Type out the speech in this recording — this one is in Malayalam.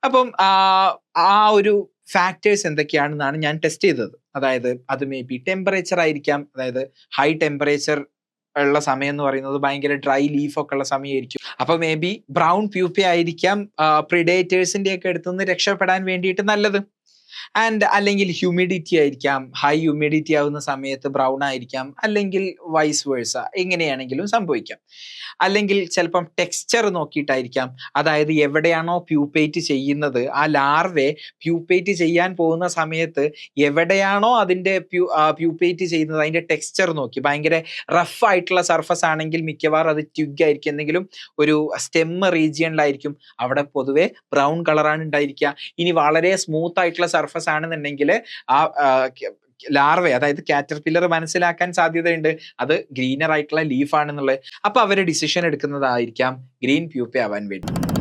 അപ്പം ആ ഒരു ഫാക്ടേഴ്സ് എന്തൊക്കെയാണെന്നാണ് ഞാൻ ടെസ്റ്റ് ചെയ്തത്. അതായത് അത് മേ ബി ടെമ്പറേച്ചർ ആയിരിക്കാം. അതായത് ഹൈ ടെമ്പറേച്ചർ ഉള്ള സമയം എന്ന് പറയുന്നത് ഭയങ്കര ഡ്രൈ ലീഫ് ഒക്കെ ഉള്ള സമയമായിരിക്കും. അപ്പൊ മേ ബി ബ്രൗൺ പ്യൂപ്പ ആയിരിക്കാം പ്രിഡേറ്റേഴ്സിന്റെ ഒക്കെ അടുത്തുനിന്ന് രക്ഷപ്പെടാൻ വേണ്ടിയിട്ട് നല്ലത്. ആൻഡ് അല്ലെങ്കിൽ ഹ്യൂമിഡിറ്റി ആയിരിക്കാം, ഹൈ ഹ്യൂമിഡിറ്റി ആവുന്ന സമയത്ത് ബ്രൗൺ ആയിരിക്കാം, അല്ലെങ്കിൽ വൈസ് വേഴ്സ, എങ്ങനെയാണെങ്കിലും സംഭവിക്കാം. അല്ലെങ്കിൽ ചിലപ്പം ടെക്സ്ചർ നോക്കിയിട്ടായിരിക്കാം. അതായത് എവിടെയാണോ പ്യൂപ്പേറ്റ് ചെയ്യുന്നത് ആ ലാർവെ പ്യൂപ്പേറ്റ് ചെയ്യാൻ പോകുന്ന സമയത്ത് എവിടെയാണോ അതിന്റെ പ്യൂപ്പേറ്റ് ചെയ്യുന്നത് അതിന്റെ ടെക്സ്ചർ നോക്കി ഭയങ്കര റഫ് ആയിട്ടുള്ള സർഫസ് ആണെങ്കിൽ മിക്കവാറും അത് ട്വിഗ് ആയിരിക്കും, എന്തെങ്കിലും ഒരു സ്റ്റെം റീജിയണിലായിരിക്കും. അവിടെ പൊതുവെ ബ്രൗൺ കളറാണ് ഉണ്ടായിരിക്കുക. ഇനി വളരെ സ്മൂത്ത് ആയിട്ടുള്ള സർഫസ് ആണെന്നുണ്ടെങ്കിൽ ആ ലാർവെ അതായത് കാറ്റർപില്ലർ മനസ്സിലാക്കാൻ സാധ്യതയുണ്ട് അത് ഗ്രീനർ ആയിട്ടുള്ള ലീഫ് ആണെന്നുള്ളത്. അപ്പൊ അവര് ഡിസിഷൻ എടുക്കുന്നതായിരിക്കാം ഗ്രീൻ പ്യൂപ്പ ആവാൻ വേണ്ടി.